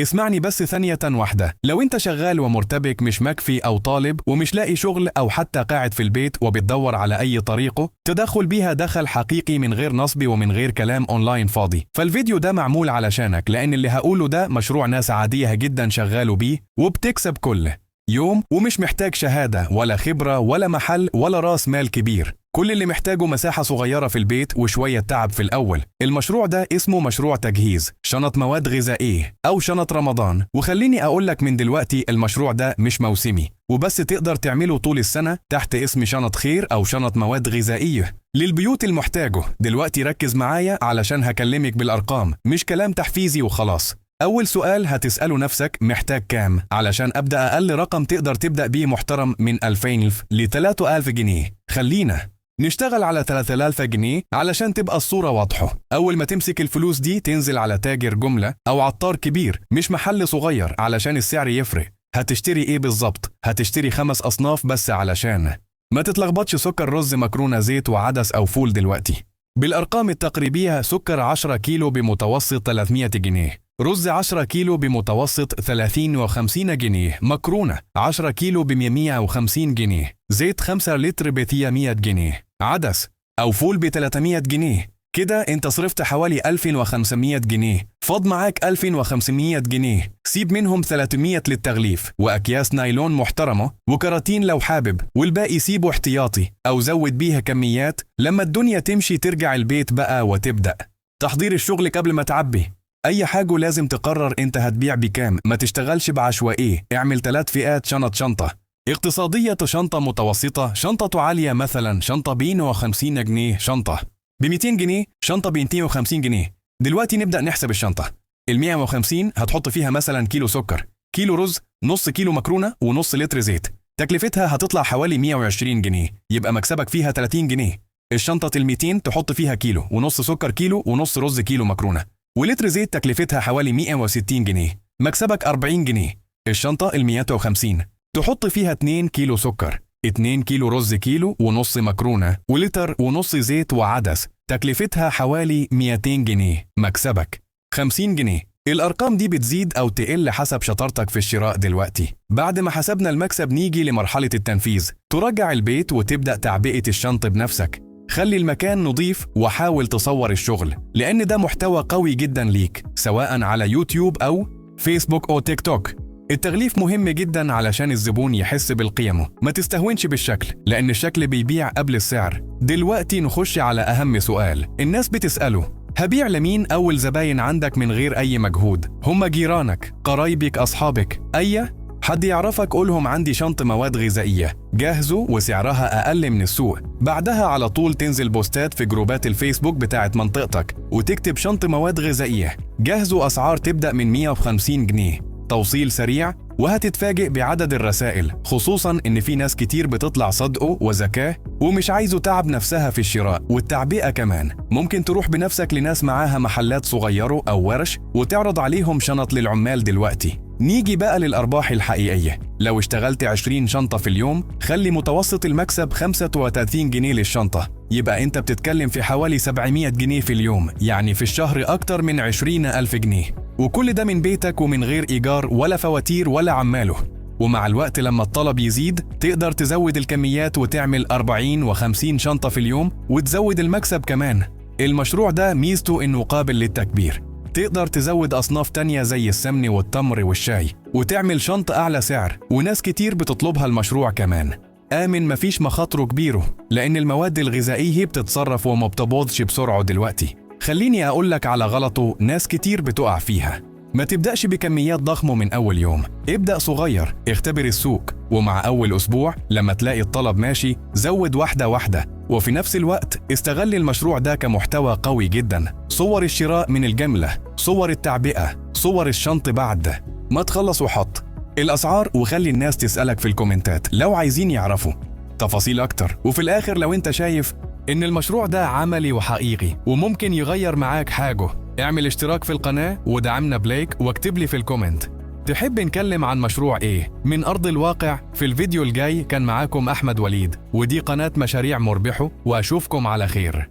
اسمعني بس ثانية واحدة. لو انت شغال ومرتبك مش مكفي او طالب ومش لاقي شغل او حتى قاعد في البيت وبتدور على اي طريقة تدخل بيها دخل حقيقي من غير نصب ومن غير كلام اونلاين فاضي، فالفيديو ده معمول علشانك، لان اللي هقوله ده مشروع ناس عادية جدا شغالوا بيه وبتكسب كل يوم، ومش محتاج شهادة ولا خبرة ولا محل ولا راس مال كبير. كل اللي محتاجه مساحة صغيرة في البيت وشوية تعب في الأول. المشروع ده اسمه مشروع تجهيز شنط مواد غذائية أو شنط رمضان. وخليني أقولك من دلوقتي المشروع ده مش موسمي وبس، تقدر تعمله طول السنة تحت اسم شنط خير أو شنط مواد غذائية للبيوت المحتاجه. دلوقتي ركز معايا علشان هكلمك بالأرقام، مش كلام تحفيزي وخلاص. أول سؤال هتسأله نفسك، محتاج كام؟ علشان أبدأ أقل رقم تقدر تبدأ بيه محترم من 2000 ل 3000 جنيه. خلينا نشتغل على 3000 جنيه علشان تبقى الصورة واضحة. أول ما تمسك الفلوس دي تنزل على تاجر جملة أو عطار كبير، مش محل صغير، علشان السعر يفرق. هتشتري إيه بالظبط؟ هتشتري 5 أصناف بس علشان ما تتلخبطش، سكر، رز، مكرونة، زيت وعدس أو فول. دلوقتي بالأرقام التقريبية، سكر 10 كيلو بمتوسط 300 جنيه، رز 10 كيلو بمتوسط 30 و50 جنيه، مكرونة 10 كيلو ب150 جنيه، زيت 5 لتر ب100 جنيه، عدس أو فول ب300 جنيه. كده انت صرفت حوالي 2500 جنيه، فاض معاك 2500 جنيه، سيب منهم 300 للتغليف وأكياس نايلون محترمة وكراتين لو حابب، والباقي سيبه احتياطي أو زود بيها كميات لما الدنيا تمشي ترجع البيت بقى وتبدأ تحضير الشغل. قبل ما تعبي أي حاجة لازم تقرر انت هتبيع بكام، ما تشتغلش بعشوائية. اعمل 3 فئات شنطة اقتصادية، شنطة متوسطة، شنطة عالية، مثلا شنطة ب150 جنيه، شنطة ب200 جنيه، شنطة ب250 جنيه. دلوقتي نبدأ نحسب الشنطة. ال150 هتحط فيها مثلا كيلو سكر، كيلو رز، نص كيلو مكرونة ونص لتر زيت. تكلفتها هتطلع حوالي 120 جنيه، يبقى مكسبك فيها 30 جنيه. الشنطة ال200 تحط فيها كيلو ونص سكر، كيلو ونص رز، كيلو مكرونة ولتر زيت، تكلفتها حوالي 160 جنيه، مكسبك 40 جنيه. الشنطة ال150 تحط فيها 2 كيلو سكر، 2 كيلو رز، كيلو ونص مكرونة ولتر ونص زيت وعدس، تكلفتها حوالي 200 جنيه، مكسبك 50 جنيه. الأرقام دي بتزيد أو تقل حسب شطارتك في الشراء. دلوقتي بعد ما حسبنا المكسب نيجي لمرحلة التنفيذ. ترجع البيت وتبدأ تعبئة الشنط بنفسك. خلي المكان نظيف وحاول تصور الشغل، لأن ده محتوى قوي جدا ليك سواء على يوتيوب أو فيسبوك أو تيك توك. التغليف مهم جدا علشان الزبون يحس بالقيمة. ما تستهونش بالشكل، لأن الشكل بيبيع قبل السعر. دلوقتي نخش على أهم سؤال الناس بتسأله، هبيع لمين أول زباين عندك من غير أي مجهود؟ هم جيرانك، قرايبك، أصحابك، أي حد يعرفك. قولهم عندي شنطة مواد غذائية جاهزة وسعرها أقل من السوق. بعدها على طول تنزل بوستات في جروبات الفيسبوك بتاعت منطقتك وتكتب شنطة مواد غذائية جاهزة، أسعار تبدأ من 150 جنيه، توصيل سريع، وهتتفاجئ بعدد الرسائل، خصوصا ان في ناس كتير بتطلع صدقه وذكاه ومش عايزه تعب نفسها في الشراء والتعبئة كمان. ممكن تروح بنفسك لناس معاها محلات صغيرة او ورش وتعرض عليهم شنط للعمال. دلوقتي نيجي بقى للأرباح الحقيقية. لو اشتغلت 20 شنطة في اليوم، خلي متوسط المكسب 35 جنيه للشنطة، يبقى انت بتتكلم في حوالي 700 جنيه في اليوم، يعني في الشهر أكتر من 20,000 جنيه، وكل ده من بيتك ومن غير إيجار ولا فواتير ولا عماله. ومع الوقت لما الطلب يزيد تقدر تزود الكميات وتعمل 40 و50 شنطة في اليوم وتزود المكسب كمان. المشروع ده ميزته إنه قابل للتكبير، تقدر تزود أصناف تانية زي السمن والتمر والشاي وتعمل شنطة أعلى سعر، وناس كتير بتطلبها المشروع كمان. آمن، مفيش مخاطره كبيره، لأن المواد الغذائية بتتصرف وما بتبوظش بسرعة. دلوقتي خليني أقولك على غلطه ناس كتير بتقع فيها. ما تبدأش بكميات ضخمة من أول يوم، ابدأ صغير، اختبر السوق، ومع أول أسبوع لما تلاقي الطلب ماشي زود واحدة واحدة. وفي نفس الوقت استغل المشروع ده كمحتوى قوي جدا، صور الشراء من الجملة، صور التعبئة، صور الشنط بعد ما تخلص، وحط الأسعار وخلي الناس تسألك في الكومنتات لو عايزين يعرفوا تفاصيل أكتر. وفي الآخر لو أنت شايف إن المشروع ده عملي وحقيقي وممكن يغير معاك حاجة، اعمل اشتراك في القناة ودعمنا بلايك واكتب لي في الكومنت تحب نكلم عن مشروع ايه من أرض الواقع. في الفيديو الجاي كان معاكم أحمد وليد، ودي قناة مشاريع مربحة، وأشوفكم على خير.